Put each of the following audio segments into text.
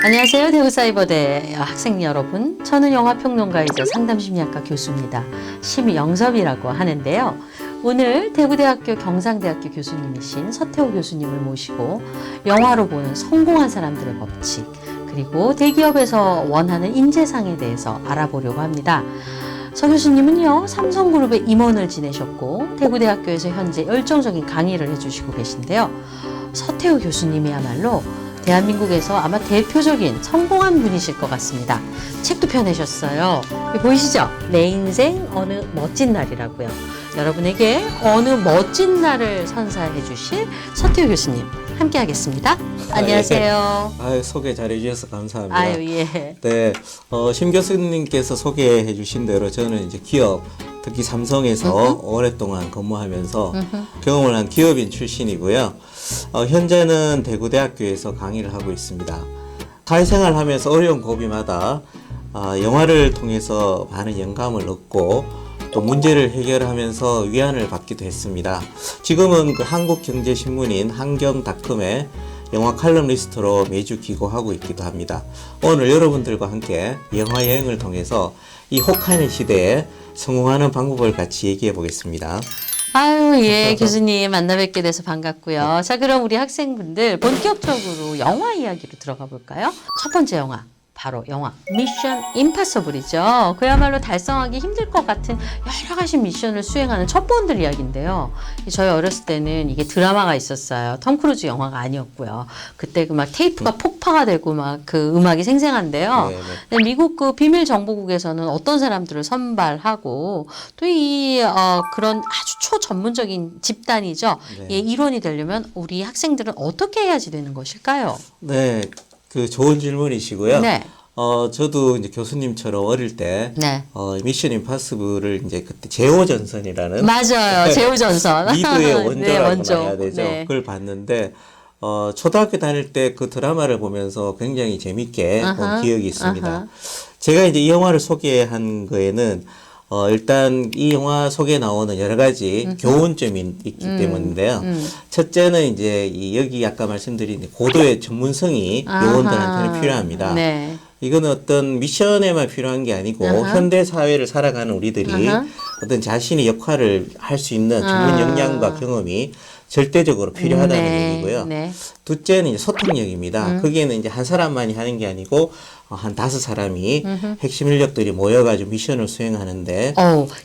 안녕하세요. 대구사이버대 학생 여러분. 저는 영화평론가이자 상담심리학과 교수입니다. 심영섭이라고 하는데요. 오늘 대구대학교 경상대학교 교수님이신 서태호 교수님을 모시고 영화로 보는 성공한 사람들의 법칙, 그리고 대기업에서 원하는 인재상에 대해서 알아보려고 합니다. 서 교수님은요, 삼성그룹의 임원을 지내셨고 대구대학교에서 현재 열정적인 강의를 해주시고 계신데요. 서태호 교수님이야말로 대한민국에서 아마 대표적인 성공한 분이실 것 같습니다. 책도 펴내셨어요. 보이시죠? 내 인생 어느 멋진 날이라고요. 여러분에게 어느 멋진 날을 선사해 주실 서태호 교수님 함께 하겠습니다. 안녕하세요. 아유, 소개 잘해 주셔서 감사합니다. 아유, 예. 네, 심 교수님께서 소개해 주신 대로 저는 이제 기업, 특히 삼성에서 오랫동안 근무하면서 경험을 한 기업인 출신이고요. 현재는 대구대학교에서 강의를 하고 있습니다. 사회생활 하면서 어려운 고비마다 영화를 통해서 많은 영감을 얻고 또 문제를 해결하면서 위안을 받기도 했습니다. 지금은 그 한국경제신문인 한경닷컴의 영화 칼럼니스트로 매주 기고하고 있기도 합니다. 오늘 여러분들과 함께 영화 여행을 통해서 이 혹한의 시대에 성공하는 방법을 같이 얘기해 보겠습니다. 아유, 예, 교수님 만나 뵙게 돼서 반갑고요. 자, 그럼 우리 학생분들 본격적으로 영화 이야기로 들어가 볼까요? 첫 번째 영화, 바로 영화 미션 임파서블이죠. 그야말로 달성하기 힘들 것 같은 여러 가지 미션을 수행하는 첩보원들 이야기인데요. 저희 어렸을 때는 이게 드라마가 있었어요. 톰 크루즈 영화가 아니었고요. 그때 그 막 테이프가 폭파가 되고 막 그 음악이 생생한데요. 근데 미국 그 비밀 정보국에서는 어떤 사람들을 선발하고 또 이 그런 아주 초전문적인 집단이죠. 네. 예, 일원이 되려면 우리 학생들은 어떻게 해야지 되는 것일까요? 네, 그 좋은 질문이시고요. 네. 저도 이제 교수님처럼 어릴 때 네. 미션 임파서블을 이제 그때 제오전선이라는 맞아요. 제우전선. 리드의 원조라고 네, 원조. 해야 되죠. 네. 그걸 봤는데 초등학교 다닐 때 그 드라마를 보면서 굉장히 재밌게 본 기억이 있습니다. 제가 이제 이 영화를 소개한 거에는 일단 이 영화 속에 나오는 여러 가지 교훈점이 있기 때문인데요. 첫째는 이제 여기 아까 말씀드린 고도의 전문성이 요원들한테는 필요합니다. 네. 이거는 어떤 미션에만 필요한 게 아니고 현대 사회를 살아가는 우리들이 어떤 자신의 역할을 할 수 있는 전문 역량과 경험이 절대적으로 필요하다는 네. 얘기고요. 네. 둘째는 이제 소통력입니다. 거기에는 이제 한 사람만이 하는 게 아니고 한 5사람이 핵심 인력들이 모여가지고 미션을 수행하는데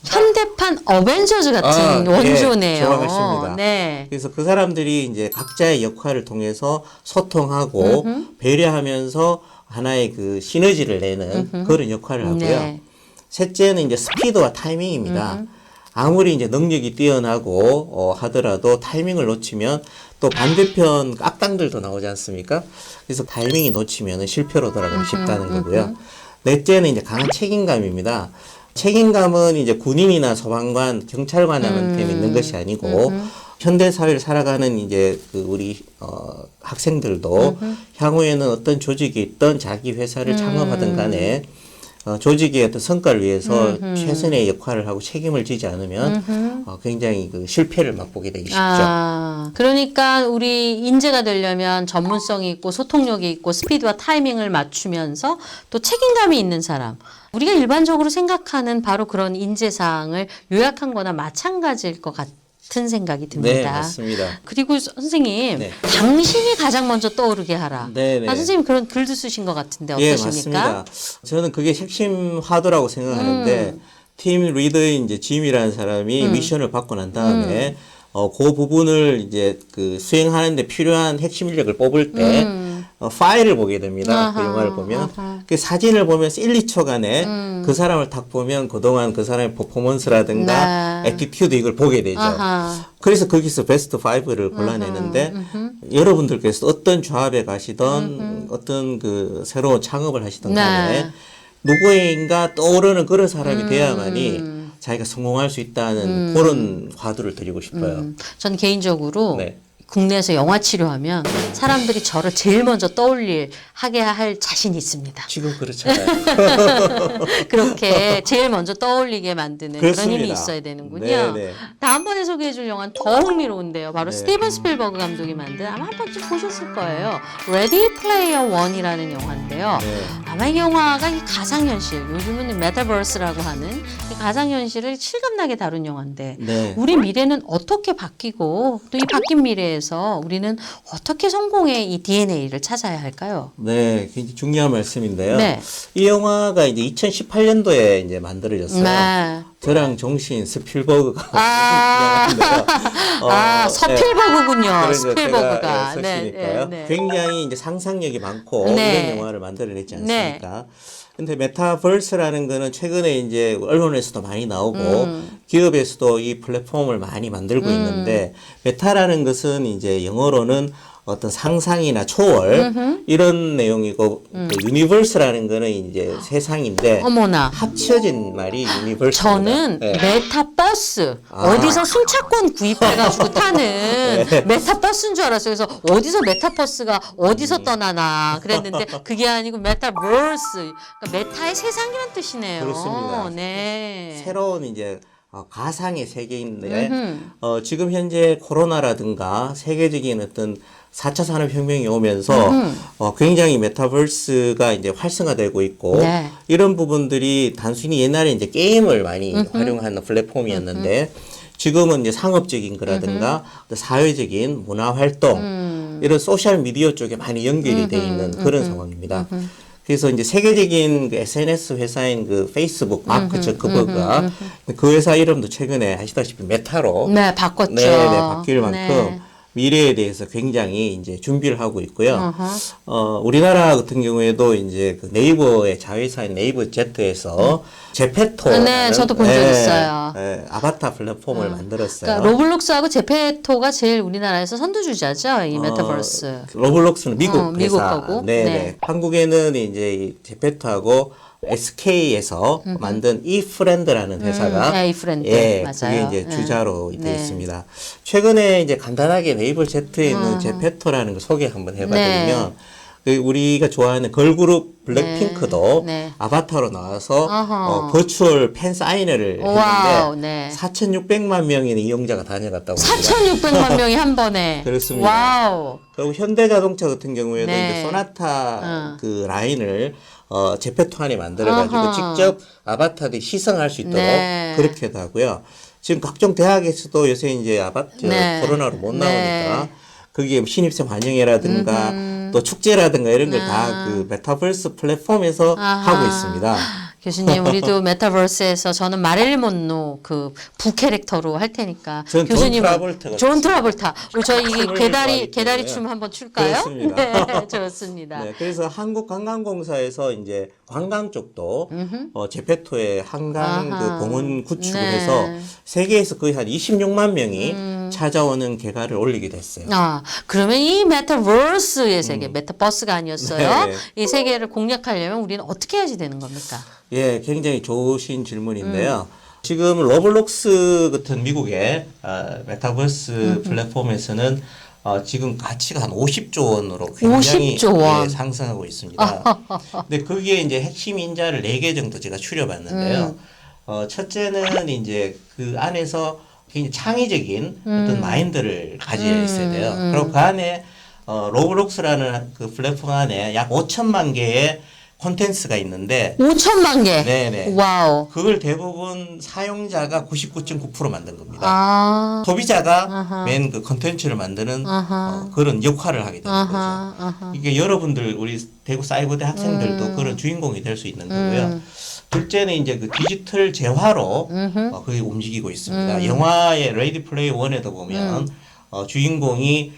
현대판 어벤져즈 같은 원조네요. 예, 정확하십니다. 네. 그래서 그 사람들이 이제 각자의 역할을 통해서 소통하고 배려하면서 하나의 그 시너지를 내는 그런 역할을 하고요. 네. 셋째는 이제 스피드와 타이밍입니다. 아무리 이제 능력이 뛰어나고 하더라도 타이밍을 놓치면 또 반대편 악당들도 나오지 않습니까? 그래서 타이밍이 놓치면 실패로 돌아가기 쉽다는 거고요. 넷째는 이제 강한 책임감입니다. 책임감은 이제 군인이나 소방관, 경찰관한테 있는 것이 아니고 현대 사회를 살아가는 이제 그 우리 학생들도 향후에는 어떤 조직에 있던 자기 회사를 창업하든 간에 조직의 어떤 성과를 위해서 최선의 역할을 하고 책임을 지지 않으면 굉장히 그 실패를 맛보게 되기 쉽죠. 그러니까 우리 인재가 되려면 전문성이 있고 소통력이 있고 스피드와 타이밍을 맞추면서 또 책임감이 있는 사람. 우리가 일반적으로 생각하는 바로 그런 인재상을 요약한 거나 마찬가지일 것 같은 생각이 듭니다. 네, 맞습니다. 그리고 선생님, 네. 당신이 가장 먼저 떠오르게 하라. 네, 네. 선생님 그런 글도 쓰신 것 같은데 예, 어떠십니까? 맞습니다. 저는 그게 핵심 하도라고 생각하는데 팀 리더인 이제 짐이라는 사람이 미션을 받고 난 다음에 그 부분을 이제 그 수행하는데 필요한 핵심 인력을 뽑을 때 파일을 보게 됩니다. 그 영화를 보면 그 사진을 보면서 1, 2초간에 그 사람을 딱 보면 그동안 그 사람의 퍼포먼스라든가 애티튜드 이걸 보게 되죠. 그래서 거기서 베스트 5를 골라내는데 여러분들께서 어떤 조합에 가시던 어떤 그 새로운 창업을 하시던 간에 누구인가 떠오르는 그런 사람이 돼야만이 자기가 성공할 수 있다는 그런 화두를 드리고 싶어요. 전 개인적으로 네. 국내에서 영화 치료하면 사람들이 저를 제일 먼저 하게 할 자신이 있습니다. 지금 그렇잖아요. 그렇게 제일 먼저 떠올리게 만드는 그런 그렇습니다. 힘이 있어야 되는군요. 네네. 다음번에 소개해줄 영화는 더 흥미로운데요. 바로 네. 스티븐 스필버그 감독이 만든 아마 한 번쯤 보셨을 거예요. 레디 플레이어 원이라는 영화인데요. 네. 아마 이 영화가 이 가상현실, 요즘은 메타버스라고 하는 이 가상현실을 실감나게 다룬 영화인데 네. 우리 미래는 어떻게 바뀌고 또 이 바뀐 미래에서 우리는 어떻게 성공의 이 DNA를 찾아야 할까요? 네, 굉장히 중요한 말씀인데요. 네. 이 영화가 이제 2018년도에 이제 만들어졌어요. 네. 저랑 종신 스필버그가 아, 영화인데요. 서필버그군요. 그래서 스필버그가. 제가 썼으니까요. 굉장히 이제 상상력이 많고 네. 이런 영화를 만들어냈지 않습니까? 근데 메타버스라는 거는 최근에 이제 언론에서도 많이 나오고 기업에서도 이 플랫폼을 많이 만들고 있는데 메타라는 것은 이제 영어로는 어떤 상상이나 초월 이런 내용이고 그 유니버스라는 거는 이제 세상인데 어머나. 합쳐진 말이 유니버스입니다. 저는 네. 메타버스 아. 어디서 순차권 구입해가지고 타는 메타버스인 줄 알았어요. 그래서 어디서 메타버스가 어디서 떠나나 그랬는데 그게 아니고 메타버스, 그러니까 메타의 세상이란 뜻이네요. 그렇습니다. 네. 새로운 이제 가상의 세계인데 지금 현재 코로나라든가 세계적인 어떤 4차 산업혁명이 오면서 굉장히 메타버스가 이제 활성화되고 있고 네. 이런 부분들이 단순히 옛날에 이제 게임을 많이 활용하는 플랫폼이었는데 지금은 이제 상업적인 거라든가 사회적인 문화 활동 이런 소셜 미디어 쪽에 많이 연결이 돼 있는 그런 상황입니다. 그래서 이제 세계적인 그 SNS 회사인 그 페이스북 마크 저커버그가 그 회사 이름도 최근에 아시다시피 메타로 네, 바꿨죠. 네, 바뀔 만큼 네. 미래에 대해서 굉장히 이제 준비를 하고 있고요. 우리나라 같은 경우에도 이제 그 네이버의 자회사인 네이버 Z에서 제페토 네, 저도 본적 있어요. 아바타 플랫폼을 만들었어요. 그러니까 로블록스하고 제페토가 제일 우리나라에서 선두주자죠, 이 메타버스. 로블록스는 미국 미국 회사. 거고. 네. 네. 한국에는 이제 이 제페토하고 SK에서 만든 이프렌드라는 회사가 네, 이프렌드. 예, 맞아요. 그게 이제 네. 주자로 네. 되어 있습니다. 최근에 이제 간단하게 네이버 Z에 있는 제페토라는 걸 소개 한번 해봐드리면 그 우리가 좋아하는 걸그룹 블랙핑크도 네. 아바타로 나와서 어허. 버추얼 팬 사인회를 와우, 했는데 네. 4,600만 명의 이용자가 다녀갔다고 합니다. 4,600만 명이 한 번에. 그렇습니다. 와우. 그리고 현대자동차 같은 경우에도 네. 이제 소나타 그 라인을 제페토 안에 만들어가지고 어허. 직접 아바타들이 시승할 수 있도록 네. 그렇게도 하고요. 지금 각종 대학에서도 요새 이제 네. 코로나로 못 네. 나오니까 그게 신입생 환영회라든가 또 축제라든가 이런 걸 다 그 메타버스 플랫폼에서 아하. 하고 있습니다. 교수님, 우리도 메타버스에서 저는 마릴린 먼로 그 부 캐릭터로 할 테니까 전 교수님 존 트라볼타가 존 트라볼타. 우리 저희 춤을 개다리 좋아하기 춤 한번 출까요? 그렇습니다. 네, 좋습니다. 네, 그래서 한국관광공사에서 이제 관광 쪽도 제페토의 한강 아하. 그 공원 구축을 네. 해서 세계에서 거의 한 26만 명이 찾아오는 개가를 올리게 됐어요. 아, 그러면 이 메타버스의 세계, 메타버스가 아니었어요. 네. 이 세계를 공략하려면 우리는 어떻게 해야지 되는 겁니까? 예, 굉장히 좋으신 질문인데요. 지금 로블록스 같은 미국의 메타버스 플랫폼에서는 지금 가치가 한 50조 원으로 굉장히 50조 원. 예, 상승하고 있습니다. 근데 거기에 이제 핵심 인자를 4개 정도 제가 추려봤는데요. 첫째는 이제 그 안에서 굉장히 창의적인 어떤 마인드를 가지고 있어야 돼요. 그리고 그 안에 로블록스라는 그 플랫폼 안에 약 5천만 개의 콘텐츠가 있는데 5천만 개. 네네. 와우. 그걸 대부분 사용자가 99.9% 만든 겁니다. 아. 소비자가 맨 그 콘텐츠를 만드는 그런 역할을 하게 되는 거죠. 이게 여러분들 우리 대구 사이버대 학생들도 그런 주인공이 될 수 있는 거고요. 둘째는 이제 그 디지털 재화로 그게 움직이고 있습니다. 영화의 레이디 플레이 원에도 보면 주인공이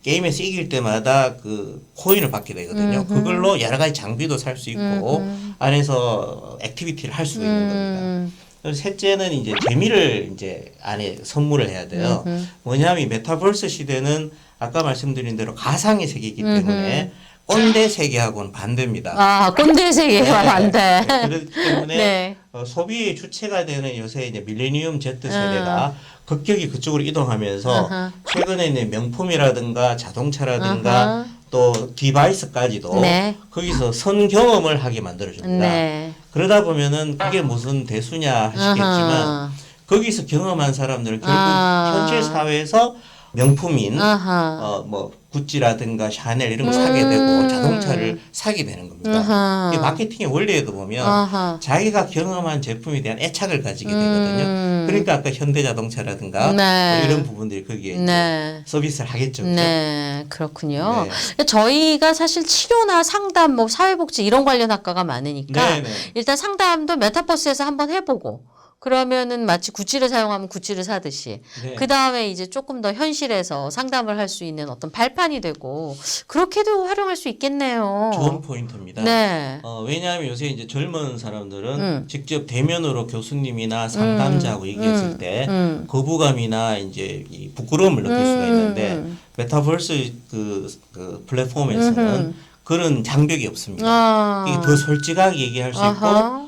게임에서 이길 때마다 그 코인을 받게 되거든요. 그걸로 여러 가지 장비도 살 수 있고 안에서 액티비티를 할 수가 있는 겁니다. 그리고 셋째는 이제 재미를 이제 안에 선물을 해야 돼요. 뭐냐면 이 메타버스 시대는 아까 말씀드린 대로 가상의 세계이기 때문에 꼰대 세계하고는 반대입니다. 아, 꼰대 세계와 반대. 그렇기 때문에 네. 소비의 주체가 되는 요새 이제 밀레니엄 Z 세대가 급격히 그쪽으로 이동하면서 아하. 최근에는 명품이라든가 자동차라든가 또 디바이스까지도 네. 거기서 선 경험을 하게 만들어줍니다. 네. 그러다 보면은 그게 무슨 대수냐 하시겠지만 아하. 거기서 경험한 사람들은 결국 아. 현실 사회에서 명품인 아하. 뭐 구찌라든가 샤넬 이런 거 사게 되고 자동차를 사게 되는 겁니다. 아하. 이게 마케팅의 원리에도 보면 아하. 자기가 경험한 제품에 대한 애착을 가지게 되거든요. 그러니까 아까 현대자동차라든가 네. 뭐 이런 부분들이 거기에 네. 이제 서비스를 하겠죠. 그죠? 네, 그렇군요. 네. 저희가 사실 치료나 상담, 뭐 사회복지 이런 관련 학과가 많으니까 네, 네. 일단 상담도 메타버스에서 한번 해보고 그러면은 마치 구찌를 사용하면 구찌를 사듯이 네. 그 다음에 이제 조금 더 현실에서 상담을 할 수 있는 어떤 발판이 되고 그렇게도 활용할 수 있겠네요. 좋은 포인트입니다. 네. 왜냐하면 요새 이제 젊은 사람들은 직접 대면으로 교수님이나 상담자하고 얘기했을 때 거부감이나 이제 이 부끄러움을 느낄 수가 있는데 메타버스 그 플랫폼에서는 그런 장벽이 없습니다. 아. 이게 더 솔직하게 얘기할 수 아하. 있고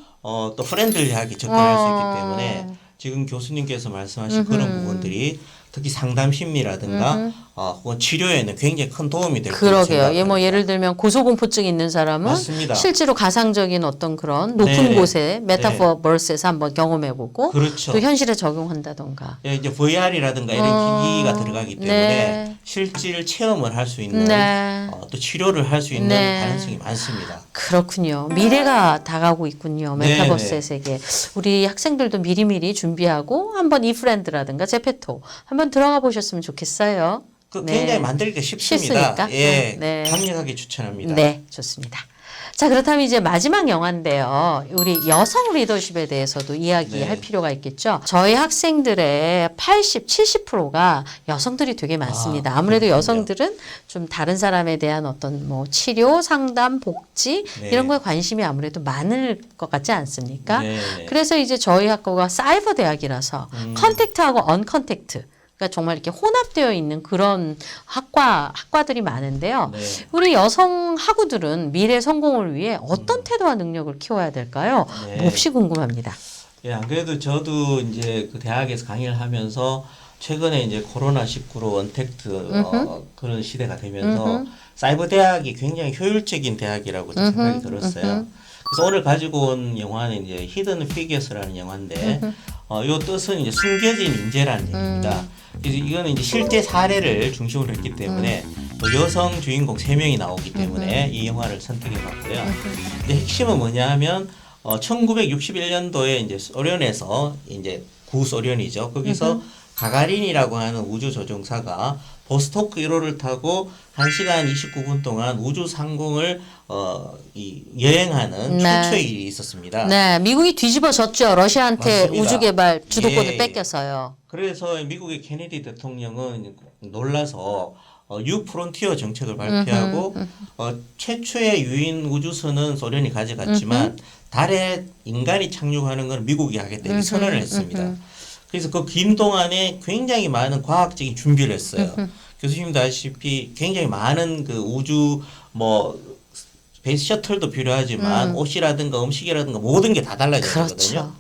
또 프렌들리하게 접근할 수 있기 때문에 지금 교수님께서 말씀하신 그런 부분들이 특히 상담 심리라든가 혹은 치료에는 굉장히 큰 도움이 될 거라고 그러게요. 생각합니다. 뭐 예를 들면 고소공포증 있는 사람은 맞습니다. 실제로 가상적인 어떤 그런 높은 네. 곳에 메타버스에서 한번 경험해보고 그렇죠. 또 현실에 적용한다던가. 이제 VR이라든가 이런 기기가 들어가기 때문에 네. 실질 체험을 할 수 있는 네. 또 치료를 할 수 있는 네. 가능성이 많습니다. 그렇군요. 미래가 다가오고 있군요. 메타버스의 네. 세계. 우리 학생들도 미리미리 준비하고 한번 이프렌드라든가 제페토 한번 들어가 보셨으면 좋겠어요. 굉장히 만들기가 쉽습니다. 쉽습니까? 예, 네. 강력하게 추천합니다. 네, 좋습니다. 자, 그렇다면 이제 마지막 영화인데요. 우리 여성 리더십에 대해서도 이야기할 네. 필요가 있겠죠. 저희 학생들의 80, 70%가 여성들이 되게 많습니다. 아무래도 그렇군요. 여성들은 좀 다른 사람에 대한 어떤 뭐 치료, 상담, 복지 네. 이런 거에 관심이 아무래도 많을 것 같지 않습니까? 네. 그래서 이제 저희 학교가 사이버 대학이라서 컨택트하고 언컨택트 그러니까 정말 이렇게 혼합되어 있는 그런 학과들이 많은데요. 네. 우리 여성 학우들은 미래 성공을 위해 어떤 태도와 능력을 키워야 될까요? 네. 몹시 궁금합니다. 예, 안 그래도 저도 이제 그 대학에서 강의를 하면서 최근에 이제 코로나19로 원택트 그런 시대가 되면서 사이버 대학이 굉장히 효율적인 대학이라고 좀 생각이 들었어요. 그래서 오늘 가지고 온 영화는 이제 히든 피겨스라는 영화인데 요 뜻은 이제 숨겨진 인재라는 얘기입니다. 그래서 이거는 이제 실제 사례를 중심으로 했기 때문에 또 여성 주인공 3명이 나오기 때문에 이 영화를 선택해봤고요. 근데 핵심은 뭐냐 하면 1961년도에 이제 소련에서 이제 구소련이죠. 거기서 가가린이라고 하는 우주 조종사가 보스토크 1호를 타고 1시간 29분 동안 우주 상공을 여행하는 네. 최초의 일이 있었습니다. 네, 미국이 뒤집어졌죠. 러시아한테 맞습니다. 우주 개발 주도권을 예. 뺏겨서요. 그래서 미국의 케네디 대통령은 놀라서 뉴 프론티어 정책을 발표하고 최초의 유인 우주선은 소련이 가져갔지만 달에 인간이 착륙하는 건 미국이 하겠다 이렇게 선언을 했습니다. 그래서 그 긴 동안에 굉장히 많은 과학적인 준비를 했어요. 교수님도 아시다시피 굉장히 많은 그 우주 뭐 스페이스 셔틀도 필요하지만 옷이라든가 음식이라든가 모든 게 다 달라졌거든요. 그렇죠.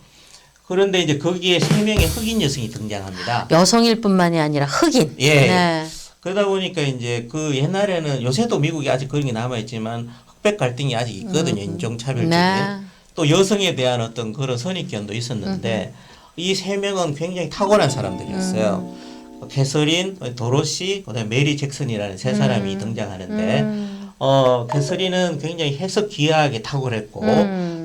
그런데 이제 거기에 3명의 흑인 여성이 등장합니다. 여성일 뿐만이 아니라 흑인. 예. 네. 그러다 보니까 이제 그 옛날에는 요새도 미국이 아직 그런 게 남아있지만 흑백 갈등이 아직 있거든요. 인종차별적인. 네. 또 여성에 대한 어떤 그런 선입견도 있었는데 이 3명은 굉장히 탁월한 사람들이었어요. 캐서린, 도로시, 그다음에 메리 잭슨이라는 3사람이 등장하는데 캐서린은 굉장히 해석 기하학에 탁월했고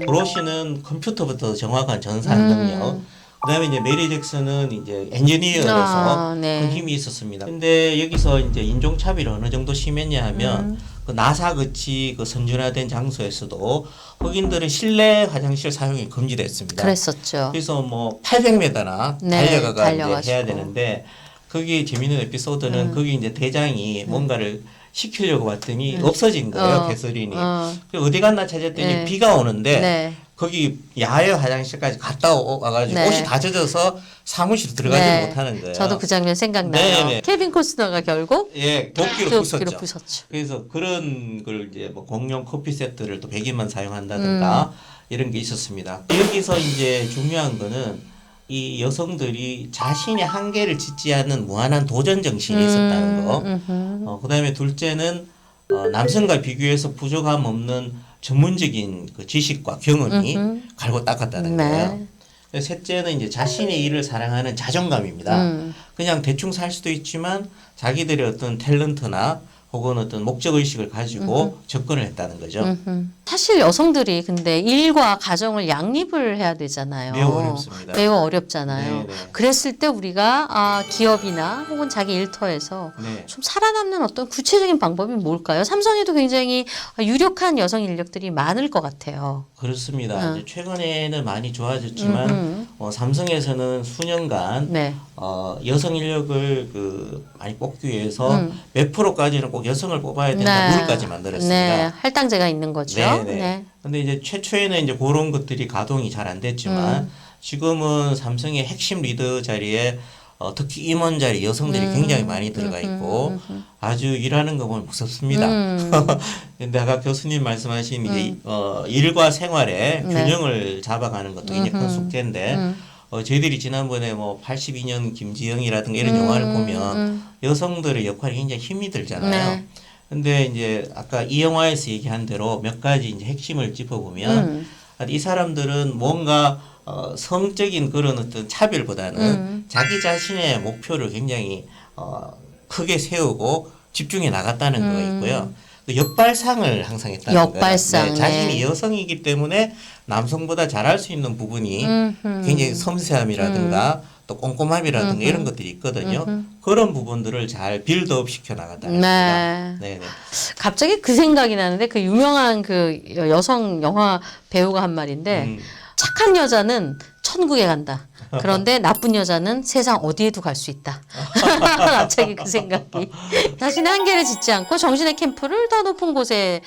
도로시는 컴퓨터부터 정확한 전산 능력 그다음에 이제 메리 잭슨은 이제 엔지니어로서 네. 큰 힘이 있었습니다. 근데 여기서 이제 인종차별이 어느 정도 심했냐 하면 그 나사 같이 그 선진화된 장소에서도 흑인들은 실내 화장실 사용이 금지됐습니다. 그랬었죠. 그래서 뭐 800m나 네, 달려가가 이제 달려가시고. 해야 되는데 거기 재밌는 에피소드는 거기 이제 대장이 뭔가를 시키려고 봤더니 없어진 거예요, 개서린이. 어디 갔나 찾았더니 네. 비가 오는데 네. 거기 야외 화장실까지 갔다 와가지고 네. 옷이 다 젖어서 사무실에 들어가지 네. 못하는 거예요. 저도 그 장면 생각나요. 네네. 케빈 코스너가 결국 예, 도끼로 도끼로 부쉈죠. 부쉈죠. 그래서 그런 걸 이제 뭐 공용 커피 세트를 또 100인만 사용한다든가 이런 게 있었습니다. 여기서 이제 중요한 거는 이 여성들이 자신의 한계를 짓지 않는 무한한 도전 정신이 있었다는 거. 그다음에 둘째는 남성과 비교해서 부족함 없는 전문적인 그 지식과 경험이 갈고 닦았다는 네. 거예요. 셋째는 이제 자신의 일을 사랑하는 자존감입니다. 그냥 대충 살 수도 있지만 자기들의 어떤 탤런트나 혹은 어떤 목적 의식을 가지고 접근을 했다는 거죠. 사실 여성들이 근데 일과 가정을 양립을 해야 되잖아요. 매우 어렵습니다. 매우 어렵잖아요. 네네. 그랬을 때 우리가 기업이나 혹은 자기 일터에서 네. 좀 살아남는 어떤 구체적인 방법이 뭘까요? 삼성에도 굉장히 유력한 여성 인력들이 많을 것 같아요. 그렇습니다. 이제 최근에는 많이 좋아졌지만 삼성에서는 수년간 네. 여성 인력을 많이 뽑기 위해서 몇 프로까지는 꼭 여성을 뽑아야 된다 네. 룰까지 만들었습니다. 네. 할당제가 있는 거죠. 네. 근데 이제 최초에는 이제 그런 것들이 가동이 잘 안 됐지만 지금은 삼성의 핵심 리더 자리에 특히 임원 자리 여성들이 굉장히 많이 들어가 있고 아주 일하는 거 보면 무섭습니다. 근데 아까 교수님 말씀하신 이제 일과 생활의 네. 균형을 잡아가는 것도 굉장히 큰 숙제인데 저희들이 지난번에 뭐 82년 김지영이라든가 이런 영화를 보면 여성들의 역할이 굉장히 힘이 들잖아요. 네. 근데 이제 아까 이 영화에서 얘기한 대로 몇 가지 이제 핵심을 짚어보면 이 사람들은 뭔가 성적인 그런 어떤 차별보다는 자기 자신의 목표를 굉장히 크게 세우고 집중해 나갔다는 거 있고요. 또 역발상을 항상 했다는 역발상, 거예요. 네, 자신이 네. 여성이기 때문에 남성보다 잘할 수 있는 부분이 굉장히 섬세함이라든가 또 꼼꼼함이라든가 이런 것들이 있거든요. 그런 부분들을 잘 빌드업 시켜 나갔다는 겁니다. 네. 갑자기 그 생각이 나는데 그 유명한 그 여성 영화 배우가 한 말인데 착한 여자는 천국에 간다. 그런데 나쁜 여자는 세상 어디에도 갈 수 있다. 갑자기 그 생각이. 자신의 한계를 짓지 않고 정신의 캠프를 더 높은 곳에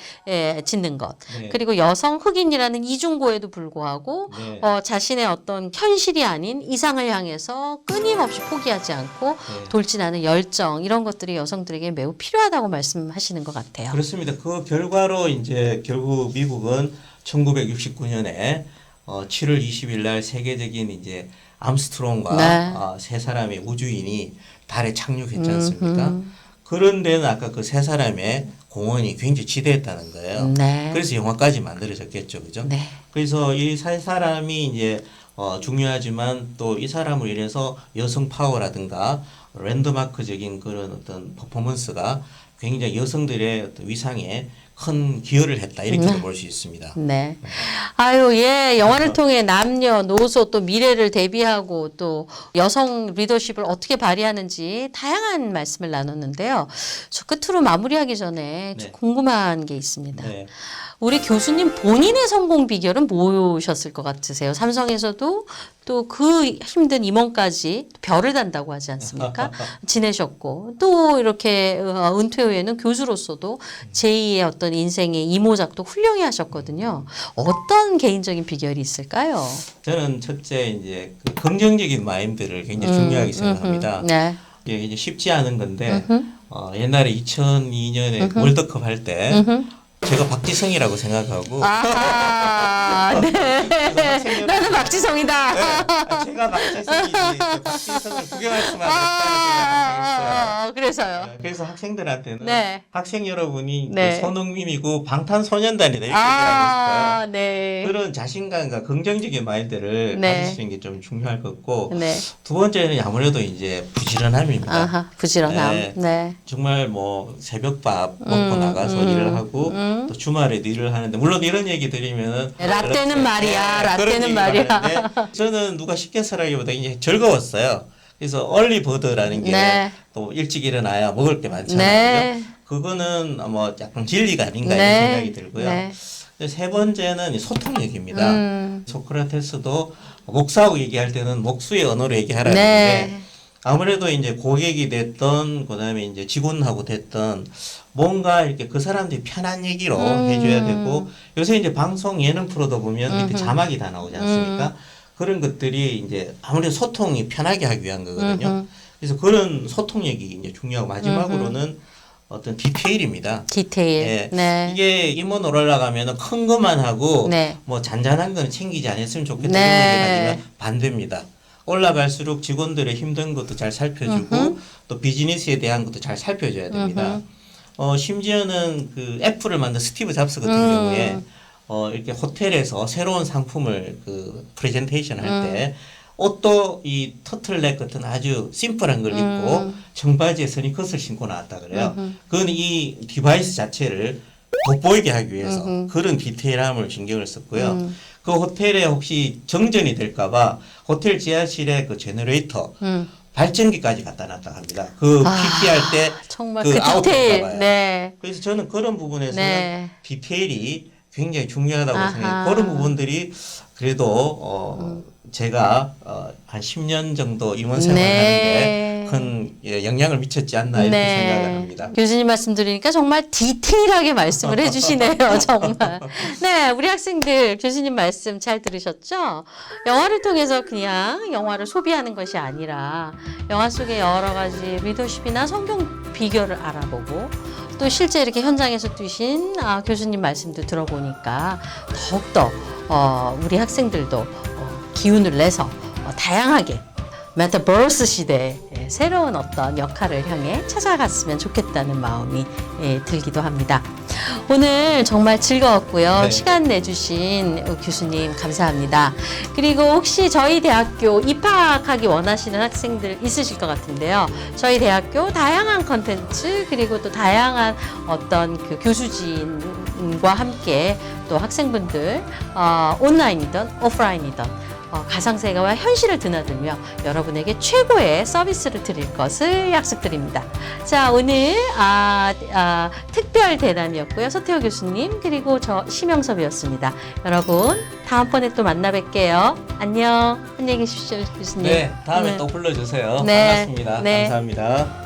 짓는 것. 네. 그리고 여성 흑인이라는 이중고에도 불구하고 네. 자신의 어떤 현실이 아닌 이상을 향해서 끊임없이 포기하지 않고 네. 돌진하는 열정 이런 것들이 여성들에게 매우 필요하다고 말씀하시는 것 같아요. 그렇습니다. 그 결과로 이제 결국 미국은 1969년에 7월 20일 날 세계적인 이제 암스트롱과 네. 세 사람의 우주인이 달에 착륙했지 않습니까? 그런데는 아까 그 세 사람의 공헌이 굉장히 지대했다는 거예요. 네. 그래서 영화까지 만들어졌겠죠, 그죠? 네. 그래서 이 세 사람이 이제 중요하지만 또 이 사람을 인해서 여성 파워라든가 랜드마크적인 그런 어떤 퍼포먼스가 굉장히 여성들의 어떤 위상에 큰 기여를 했다 이렇게 볼 수 있습니다. 네. 아유, 예. 영화를 통해 남녀, 노소 또 미래를 대비하고 또 여성 리더십을 어떻게 발휘하는지 다양한 말씀을 나눴는데요. 저 끝으로 마무리하기 전에 좀 네. 궁금한 게 있습니다. 네. 우리 교수님 본인의 성공 비결은 무엇이었을 것 같으세요? 삼성에서도 또 그 힘든 임원까지 별을 단다고 하지 않습니까? 지내셨고 또 이렇게 은퇴 후에는 교수로서도 제2의 어떤 인생의 이모작도 훌륭히 하셨거든요. 어떤 개인적인 비결이 있을까요? 저는 첫째 이제 그 긍정적인 마인드를 굉장히 중요하게 생각합니다. 네. 이게 이제 쉽지 않은 건데 옛날에 2002년에 월드컵 할 때 제가 박지성이라고 생각하고 아, 네. 나는 박지성이다. 네, 제가 박지성이지 박지성을 구경할 수만 없다는 생각을 했어요. 그래서요. 그래서 학생들한테는 네. 학생 여러분이 네. 손흥민이고 방탄소년단이다 이렇게 얘기하고 싶어요. 네. 그런 자신감과 긍정적인 마인드를 네. 가지시는 게 좀 중요할 것 같고 네. 두 번째는 아무래도 이제 부지런함입니다. 아하, 부지런함. 네. 네. 정말 뭐 새벽밥 먹고 나가서 일을 하고 또 주말에도 일을 하는데 물론 이런 얘기 드리면은 라떼는 말이야. 그런 라떼는 얘기를 말이야. 하는데 저는 누가 쉽게 살아기보다 이제 즐거웠어요. 그래서 얼리버드라는 게 네. 또 일찍 일어나야 먹을 게 많잖아요. 네. 그죠? 그거는 뭐 약간 진리가 아닌가 네. 이런 생각이 들고요. 네. 세 번째는 소통력입니다. 소크라테스도 목사하고 얘기할 때는 목수의 언어로 얘기하라 네. 했는데 아무래도 이제 고객이 됐던 그다음에 이제 직원하고 됐던 뭔가 이렇게 그 사람들이 편한 얘기로 해줘야 되고 요새 이제 방송 예능 프로도 보면 밑에 자막이 다 나오지 않습니까? 그런 것들이 이제 아무래도 소통이 편하게 하기 위한 거거든요. 그래서 그런 소통력이 이제 중요하고 마지막으로는 어떤 디테일입니다. 디테일. 예. 네. 이게 임원 올라가면은 큰 것만 하고 네. 뭐 잔잔한 거는 챙기지 않았으면 좋겠다 네. 이런 얘기 하지만 반대입니다. 올라갈수록 직원들의 힘든 것도 잘 살펴주고 또 비즈니스에 대한 것도 잘 살펴줘야 됩니다. 심지어는 그 애플을 만든 스티브 잡스 같은 경우에 이렇게 호텔에서 새로운 상품을 그 프레젠테이션 할 때 옷도 이 터틀넥 같은 아주 심플한 걸 입고 청바지에 스니커스를 신고 나왔다 그래요. 그건 이 디바이스 자체를 돋보이게 하기 위해서 그런 디테일함을 신경을 썼고요. 그 호텔에 혹시 정전이 될까봐 호텔 지하실에 그 제너레이터 발전기까지 갖다 놨다 합니다. 그 PT할 때 정말 그 그 디테일. 아웃될까봐요. 네. 그래서 저는 그런 부분에서는 네. 디테일이 굉장히 중요하다고 아하. 생각해요. 그런 부분들이 그래도 제가 한 10년 정도 임원 생활하는데 큰 영향을 미쳤지 않나 이렇게 생각을 합니다. 교수님 말씀 드리니까 정말 디테일하게 말씀을 해주시네요. 정말. 네, 우리 학생들 교수님 말씀 잘 들으셨죠? 영화를 통해서 그냥 영화를 소비하는 것이 아니라 영화 속의 여러 가지 리더십이나 성경 비결을 알아보고 또 실제 이렇게 현장에서 뛰신 교수님 말씀도 들어보니까 더욱더 우리 학생들도 기운을 내서 다양하게 메타버스 시대에 새로운 어떤 역할을 향해 찾아갔으면 좋겠다는 마음이 들기도 합니다. 오늘 정말 즐거웠고요. 네. 시간 내주신 교수님 감사합니다. 그리고 혹시 저희 대학교 입학하기 원하시는 학생들 있으실 것 같은데요. 저희 대학교 다양한 컨텐츠 그리고 또 다양한 어떤 그 교수진과 함께 또 학생분들 온라인이든 오프라인이든 가상세계와 현실을 드나들며 여러분에게 최고의 서비스를 드릴 것을 약속드립니다. 자, 오늘 특별 대담이었고요. 서태호 교수님 그리고 저 심영섭이었습니다. 여러분 다음번에 또 만나 뵐게요. 안녕. 안녕히 계십시오, 교수님. 네, 다음에 또 불러주세요. 네. 반갑습니다. 네. 감사합니다.